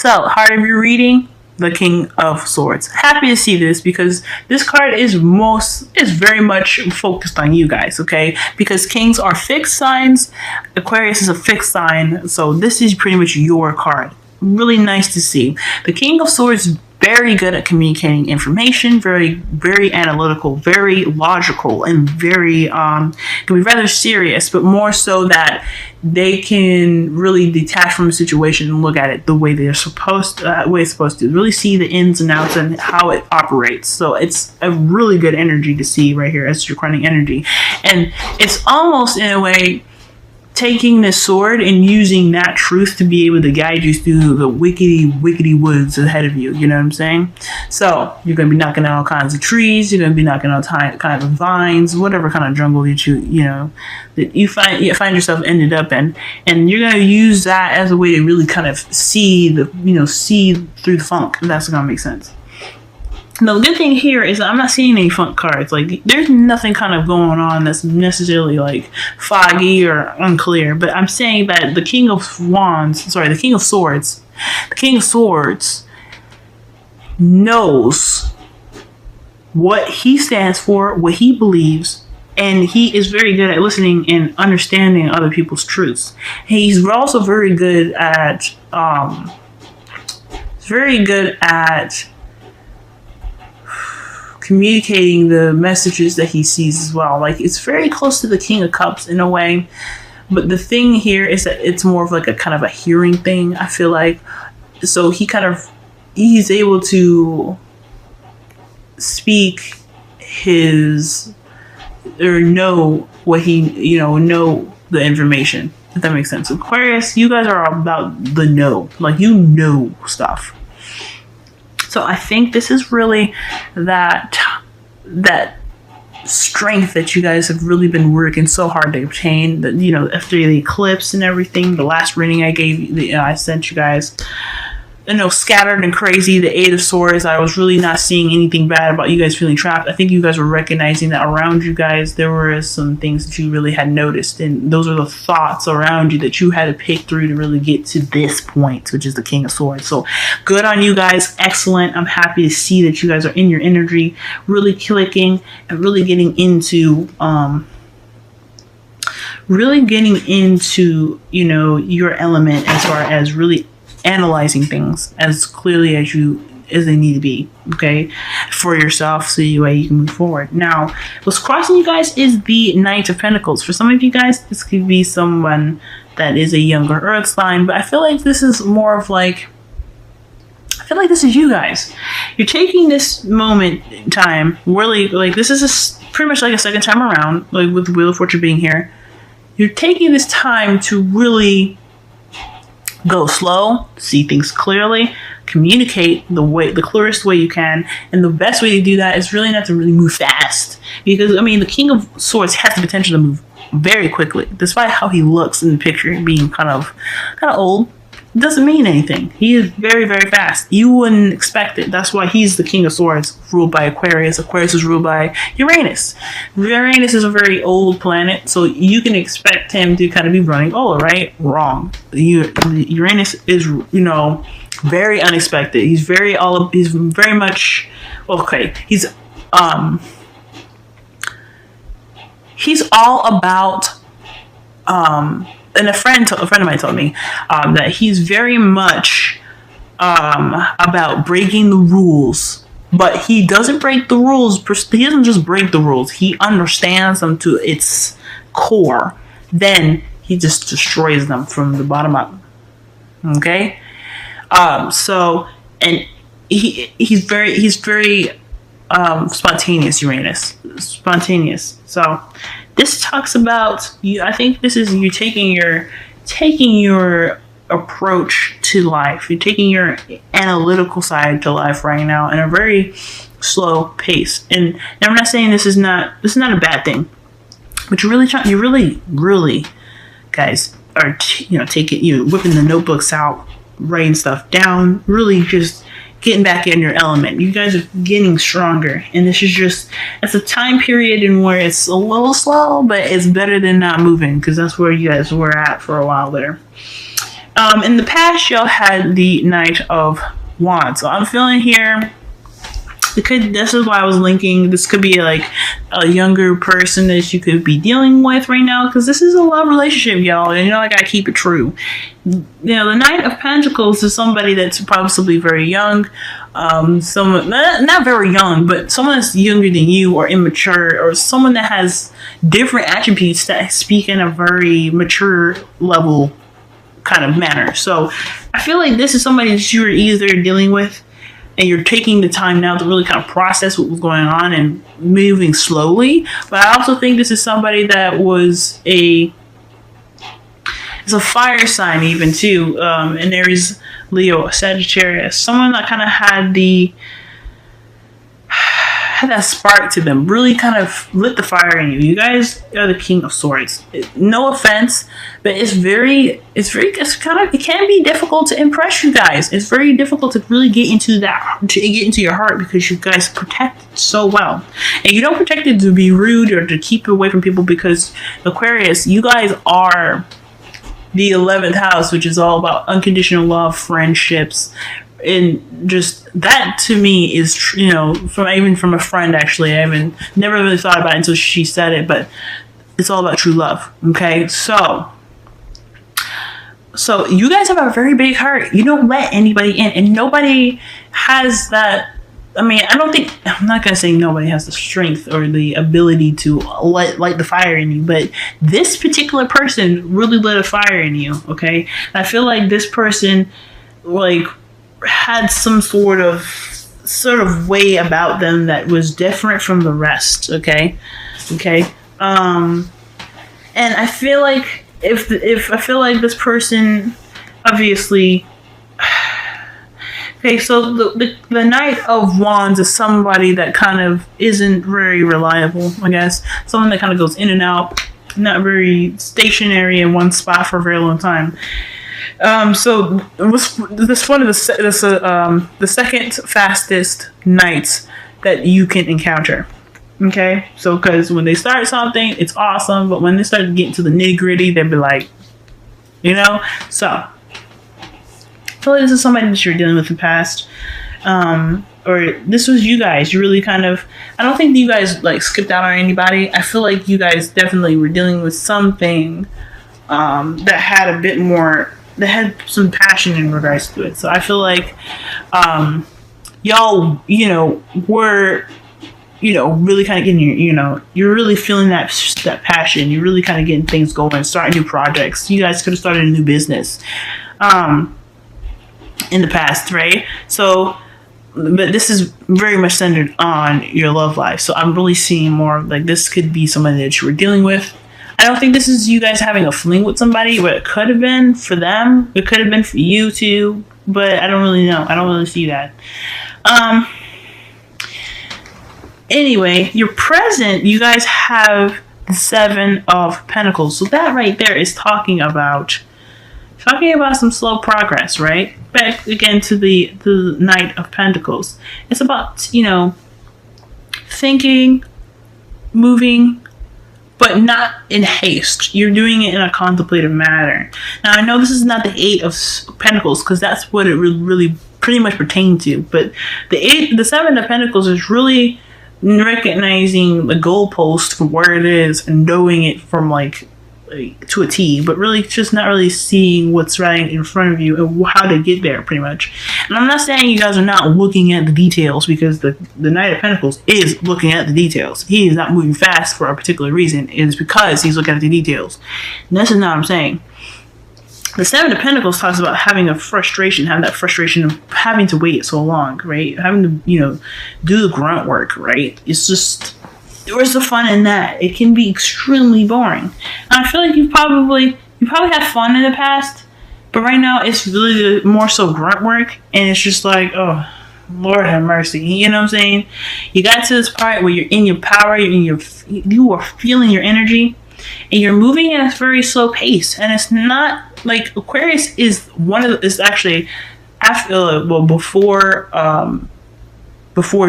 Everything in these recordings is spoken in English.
So, heart of your reading, the King of Swords. Happy to see this because this card is very much focused on you guys, okay? Because kings are fixed signs, Aquarius is a fixed sign, so this is pretty much your card. Really nice to see. The King of Swords, very good at communicating information, very analytical, very logical, and very can be rather serious, but more so that they can really detach from a situation and look at it the way they're supposed to really see the ins and outs and how it operates. So it's a really good energy to see right here as your crowning energy, and it's almost in a way taking this sword and using that truth to be able to guide you through the wickety woods ahead of you. You know what I'm saying? So you're going to be knocking down all kinds of trees. You're going to be knocking out kinds of vines, whatever kind of jungle that you find yourself ended up in, and you're going to use that as a way to really kind of see through the funk. If that's going to make sense. Now, the good thing here is that I'm not seeing any funk cards. Like, there's nothing kind of going on that's necessarily, like, foggy or unclear. But I'm saying that the King of Swords knows what he stands for, what he believes, and he is very good at listening and understanding other people's truths. He's also very good at, communicating the messages that he sees as well. Like, it's very close to the King of Cups in a way, but the thing here is that it's more of like a kind of a hearing thing, I feel like. So he's able to speak know what know the information, if that makes sense. Aquarius, you guys are about the know, like, you know stuff. So I think this is really that strength that you guys have really been working so hard to obtain. That, after the eclipse and everything, the last reading I sent you guys, scattered and crazy, the Eight of Swords, I was really not seeing anything bad about you guys feeling trapped. I think you guys were recognizing that around you guys there were some things that you really had noticed, and those are the thoughts around you that you had to pick through to really get to this point, which is the King of Swords. So good on you guys. Excellent. I'm happy to see that you guys are in your energy, really clicking and really getting into your element as far as really analyzing things as clearly as they need to be, okay, for yourself, so you can move forward. Now, what's crossing you guys is the Knight of Pentacles. For some of you guys, this could be someone that is a younger Earth sign, but I feel like this is more of like, this is you guys. You're taking this moment in time, really, like, this is pretty much like a second time around, like with the Wheel of Fortune being here. You're taking this time to really go slow, see things clearly, communicate the clearest way you can, and the best way to do that is really not to really move fast, because the King of Swords has the potential to move very quickly, despite how he looks in the picture being kind of old. It doesn't mean anything. He is very, very fast. You wouldn't expect it. That's why he's the King of Swords, ruled by Aquarius. Aquarius is ruled by Uranus. Uranus is a very old planet, so you can expect him to kind of be running right? Wrong. Uranus is, very unexpected. He's very much, okay, he's all about, and a friend of mine told me that he's very much about breaking the rules, but he doesn't break the rules. He doesn't just break the rules. He understands them to its core. Then he just destroys them from the bottom up. Okay, so, and he's very spontaneous. Uranus, spontaneous. So this talks about you. I think this is you taking your approach to life. You're taking your analytical side to life right now in a very slow pace. And I'm not saying this is not a bad thing, but you're really guys are whipping the notebooks out, writing stuff down, really just getting back in your element. You guys are getting stronger, and it's a time period in where it's a little slow, but it's better than not moving, because that's where you guys were at for a while there. In the past, y'all had the Knight of Wands. So I'm feeling here. This is why I was linking. This could be like a younger person that you could be dealing with right now, because this is a love relationship, y'all. And I gotta keep it true. The Knight of Pentacles is somebody that's possibly very young. Someone not very young, but someone that's younger than you or immature, or someone that has different attributes that speak in a very mature level kind of manner. So I feel like this is somebody that you're either dealing with and you're taking the time now to really kind of process what was going on and moving slowly. But I also think this is somebody that it's a fire sign even too. And there is Leo, Sagittarius, someone that kind of had that spark to them, really kind of lit the fire in you. You guys are the King of Swords. No offense, but it can be difficult to impress you guys. It's very difficult to really get into your heart, because you guys protect it so well. And you don't protect it to be rude or to keep away from people, because Aquarius, you guys are the 11th house, which is all about unconditional love, friendships, and just that to me is, from a friend, actually. I never really thought about it until she said it, but it's all about true love. Okay, so you guys have a very big heart. You don't let anybody in, and nobody has that. I'm not gonna say nobody has the strength or the ability to light the fire in you, but this particular person really lit a fire in you. Okay, and I feel like this person had some sort of way about them that was different from the rest. Okay. And I feel like if I feel like this person, obviously. Okay, so the Knight of Wands is somebody that kind of isn't very reliable, I guess. Someone that kind of goes in and out, not very stationary in one spot for a very long time. So this one of the second fastest knights that you can encounter. Okay, so because when they start something, it's awesome, but when they start getting to the nitty gritty, they'll be like, So I feel like this is somebody that you're dealing with in the past, or this was you guys. You really kind of. I don't think you guys skipped out on anybody. I feel like you guys definitely were dealing with something that had a bit more. That had some passion in regards to it. So I feel like y'all, were, really kind of getting you're really feeling that passion. You're really kind of getting things going, starting new projects. You guys could have started a new business in the past, right? So, but this is very much centered on your love life. So I'm really seeing more this could be somebody that you were dealing with. I don't think this is you guys having a fling with somebody, but it could have been for them. It could have been for you too, but I don't really know. I don't really see that. Anyway, your present, you guys have the 7 of Pentacles. So that right there is talking about some slow progress, right? Back again to the Knight of Pentacles. It's about, thinking, moving, but not in haste. You're doing it in a contemplative manner. Now, I know this is not the 8 of Pentacles, because that's what it really pretty much pertains to. But the 7 of Pentacles is really recognizing the goalpost for where it is and knowing it from to a T, but really just not really seeing what's right in front of you and how to get there, pretty much. And I'm not saying you guys are not looking at the details, because the Knight of Pentacles is looking at the details. He is not moving fast for a particular reason. It is because he's looking at the details. And this is not what I'm saying. The 7 of Pentacles talks about having that frustration of having to wait so long, right? Having to, do the grunt work, right? It's just, where's the fun in that? It can be extremely boring. And I feel like you probably had fun in the past, but right now it's really more so grunt work, and it's just oh, Lord have mercy. You know what I'm saying? You got to this part where you're in your power, you are feeling your energy, and you're moving at a very slow pace. And it's not Aquarius is actually after before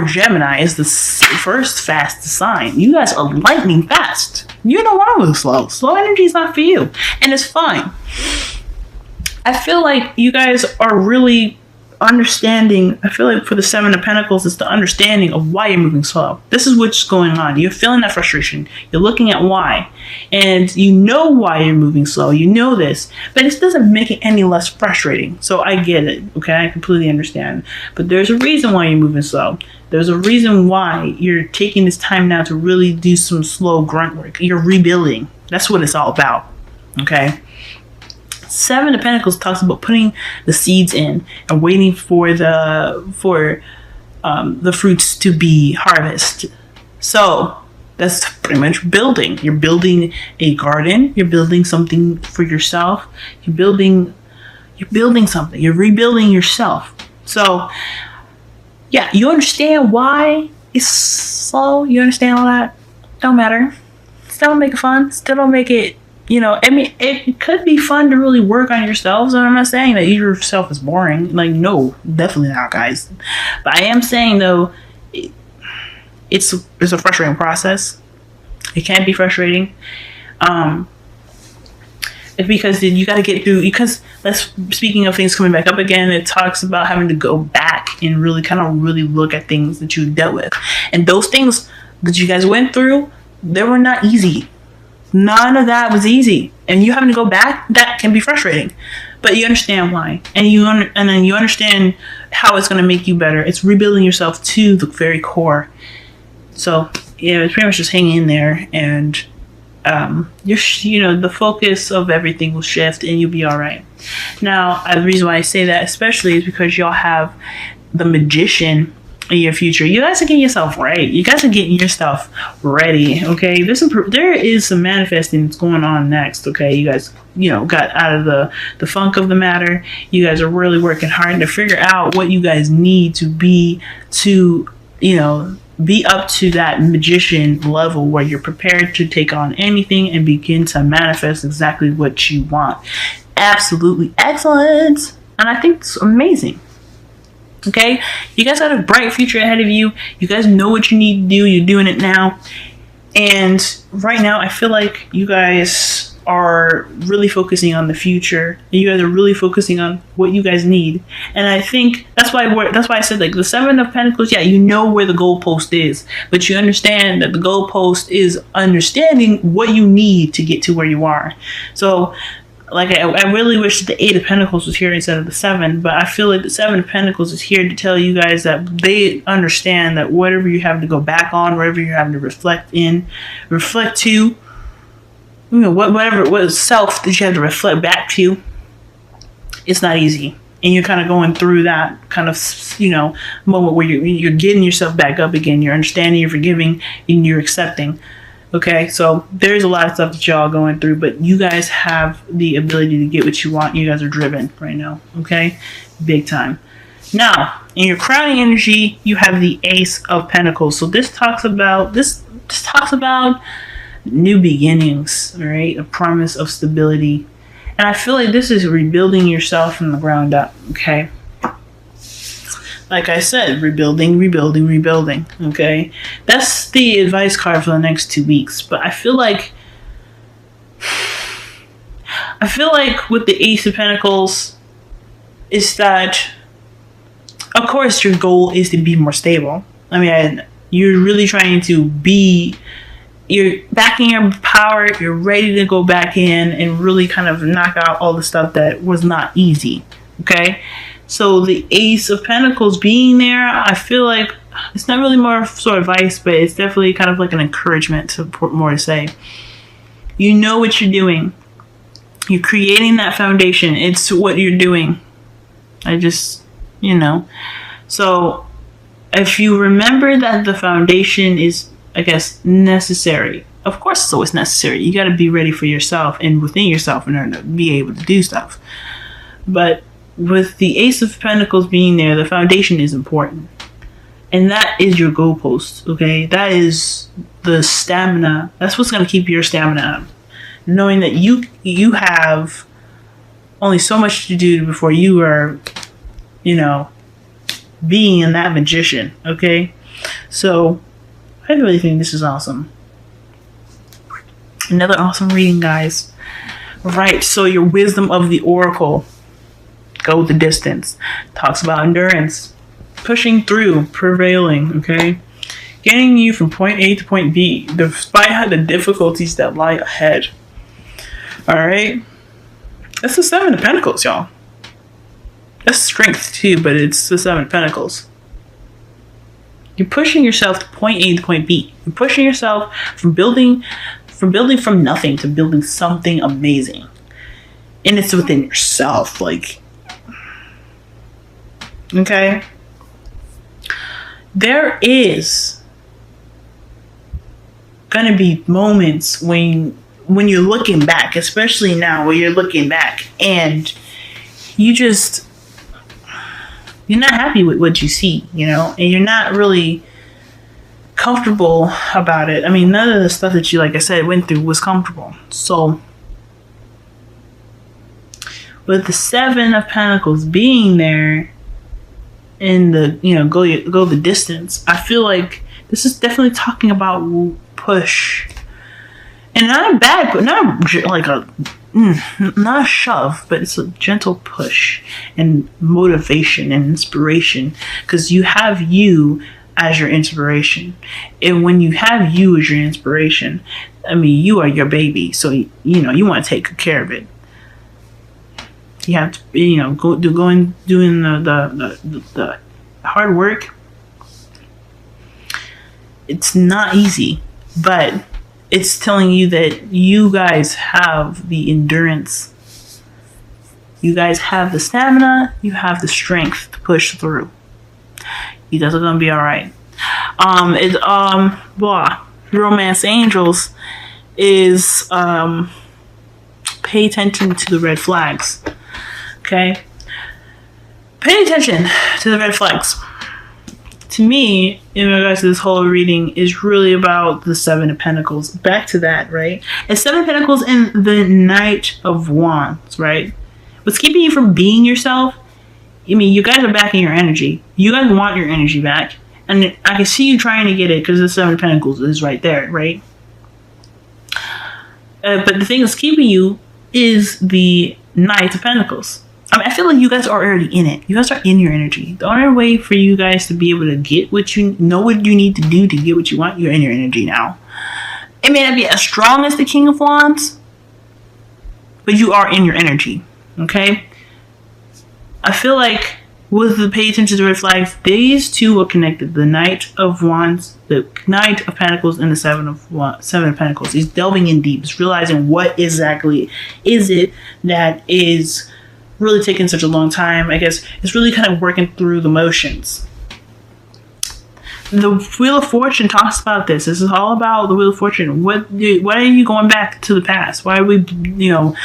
Gemini is the first fastest sign. You guys are lightning fast. You don't want to move slow. Slow energy is not for you, and it's fine. I feel like you guys are really understanding. I feel like for the Seven of Pentacles, it's the understanding of why you're moving slow. This is what's going on. You're feeling that frustration. You're looking at why, and you know why you're moving slow. You know this, but it doesn't make it any less frustrating. So I get it. Okay, I completely understand. But there's a reason why you're moving slow. There's a reason why you're taking this time now to really do some slow grunt work. You're rebuilding. That's what it's all about. Okay. Seven of Pentacles talks about putting the seeds in and waiting for the fruits to be harvested. So that's pretty much building. You're building a garden. You're building something for yourself. You're building something. You're rebuilding yourself. So yeah, you understand why it's slow. You understand all that. Don't matter. Still don't make it fun. Still don't make it. I mean, it could be fun to really work on yourselves. And I'm not saying that yourself is boring. Like, no, definitely not, guys. But I am saying, though, it's a frustrating process. It can be frustrating. It's because you got to get through. Because speaking of things coming back up again, it talks about having to go back and really really look at things that you dealt with. And those things that you guys went through, they were not easy. None of that was easy, and you having to go back, that can be frustrating, but you understand why, and then you understand how it's going to make you better. It's rebuilding yourself to the very core. So yeah, it's pretty much just hanging in there, and the focus of everything will shift, and you'll be all right. Now, the reason why I say that especially is because y'all have the Magician in your future. You guys are getting yourself right. You guys are getting yourself ready. Okay, there is some manifesting that's going on next. Okay, you guys, got out of the funk of the matter. You guys are really working hard to figure out what you guys need to be up to that Magician level where you're prepared to take on anything and begin to manifest exactly what you want. Absolutely excellent, and I think it's amazing. Okay, you guys got a bright future ahead of you. You guys know what you need to do. You're doing it now. And right now, I feel like you guys are really focusing on the future. You guys are really focusing on what you guys need. And I think that's why I said, like, the Seven of Pentacles, yeah, you know where the goalpost is. But you understand that the goalpost is understanding what you need to get to where you are. So, like, I really wish the Eight of Pentacles was here instead of the Seven, but I feel like the Seven of Pentacles is here to tell you guys that they understand that whatever you have to go back on, whatever you're having to reflect to, what self that you have to reflect back to, it's not easy. And you're kind of going through that kind of, moment where you're getting yourself back up again. You're understanding, you're forgiving, and you're accepting. Okay, so there's a lot of stuff that y'all going through, but you guys have the ability to get what you want. You guys are driven right now, okay? Big time. Now, in your crowning energy, you have the Ace of Pentacles. So this talks about new beginnings, all right? A promise of stability. And I feel like this is rebuilding yourself from the ground up, okay? Like I said, rebuilding, okay? That's the advice card for the next 2 weeks. But I feel like with the Ace of Pentacles is that, of course, your goal is to be more stable. I mean, you're really trying to you're back in your power, you're ready to go back in and really kind of knock out all the stuff that was not easy, okay? So the Ace of Pentacles being there, I feel like it's not really more sort of advice, but it's definitely kind of like an encouragement to more to say. You know what you're doing. You're creating that foundation. It's what you're doing. So if you remember that the foundation is, I guess, necessary. Of course it's always necessary. You got to be ready for yourself and within yourself in order to be able to do stuff. But with the Ace of Pentacles being there, the foundation is important. And that is your goalpost, okay? That is the stamina. That's what's going to keep your stamina up. Knowing that you have only so much to do before you are, being in that Magician, okay? So, I really think this is awesome. Another awesome reading, guys. Right, so your Wisdom of the Oracle. Go the distance. Talks about endurance. Pushing through, prevailing, okay? Getting you from point A to point B, despite the difficulties that lie ahead. Alright? That's the Seven of Pentacles, y'all. That's strength too, but it's the Seven of Pentacles. You're pushing yourself to point A to point B. You're pushing yourself from building from nothing to building something amazing. And it's within yourself, like, okay? There is gonna be moments when you're looking back, especially now where you're looking back and you're not happy with what you see, you know, and you're not really comfortable about it. I mean, none of the stuff that you, like I said, went through was comfortable. So with the Seven of Pentacles being there in the, you know, go the distance, I feel like this is definitely talking about push. And not a bad, but not like not a shove, but it's a gentle push and motivation and inspiration, because you have you as your inspiration. And when you have you as your inspiration, I mean, you are your baby, so you know you want to take good care of it. You have to, you know, doing the hard work. It's not easy, but it's telling you that you guys have the endurance. You guys have the stamina. You have the strength to push through. You guys are gonna be all right. Romance angels is pay attention to the red flags. Okay, pay attention to the red flags. To me, in regards to this whole reading, is really about the Seven of Pentacles. Back to that, right? It's Seven of Pentacles and the Knight of Wands, right? What's keeping you from being yourself? I mean, you guys are back in your energy. You guys want your energy back. And I can see you trying to get it because the Seven of Pentacles is right there, right? But the thing that's keeping you is the Knight of Pentacles. I mean, I feel like you guys are already in it. You guys are in your energy. The only way for you guys to be able to get what you know, what you need to do to get what you want, you're in your energy now. It may not be as strong as the King of Wands, but you are in your energy, okay? I feel like with the pay attention to the red flags, these two are connected. The Knight of Wands, the Knight of Pentacles, and the Seven of Pentacles. He's delving in deep. He's realizing what exactly is it that is really taking such a long time. I guess it's really kind of working through the motions. The Wheel of Fortune talks about this. This is all about the Wheel of Fortune. Why are you going back to the past? Why are we, you know,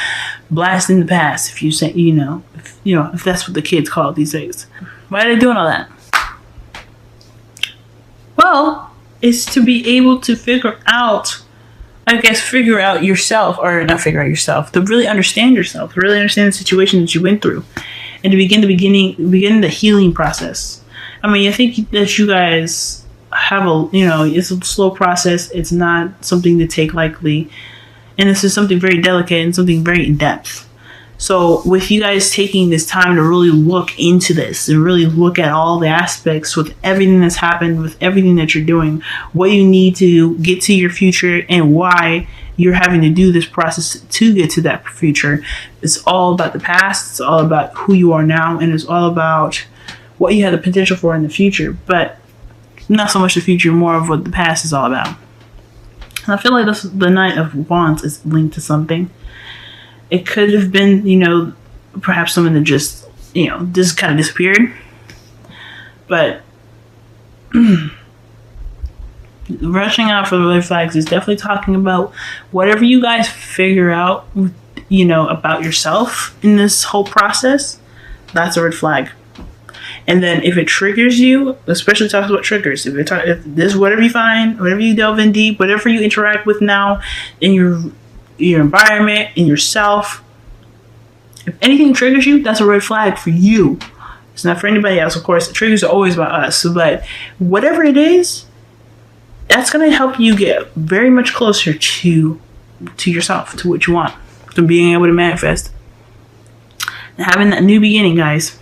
blasting the past? If you say, if that's what the kids call it these days. Why are they doing all that? Well, it's to be able to figure out yourself, or not figure out yourself, to really understand yourself, to really understand the situation that you went through, and to begin the healing process. I mean, I think that you guys have it's a slow process. It's not something to take lightly, and this is something very delicate and something very in depth. So with you guys taking this time to really look into this and really look at all the aspects with everything that's happened, with everything that you're doing, what you need to get to your future and why you're having to do this process to get to that future. It's all about the past. It's all about who you are now. And it's all about what you have the potential for in the future, but not so much the future, more of what the past is all about. And I feel like the Knight of Wands is linked to something. It could have been, perhaps someone that just kind of disappeared. But rushing out for the red flags is definitely talking about whatever you guys figure out, about yourself in this whole process. That's a red flag. And then if it triggers you, especially talks about triggers. If this, whatever you find, whatever you delve in deep, whatever you interact with now in your environment, in yourself, if anything triggers you, that's a red flag for you. It's not for anybody else, of course. The triggers are always about us. But whatever it is, that's going to help you get very much closer to yourself, to what you want, to being able to manifest. having that new beginning, guys.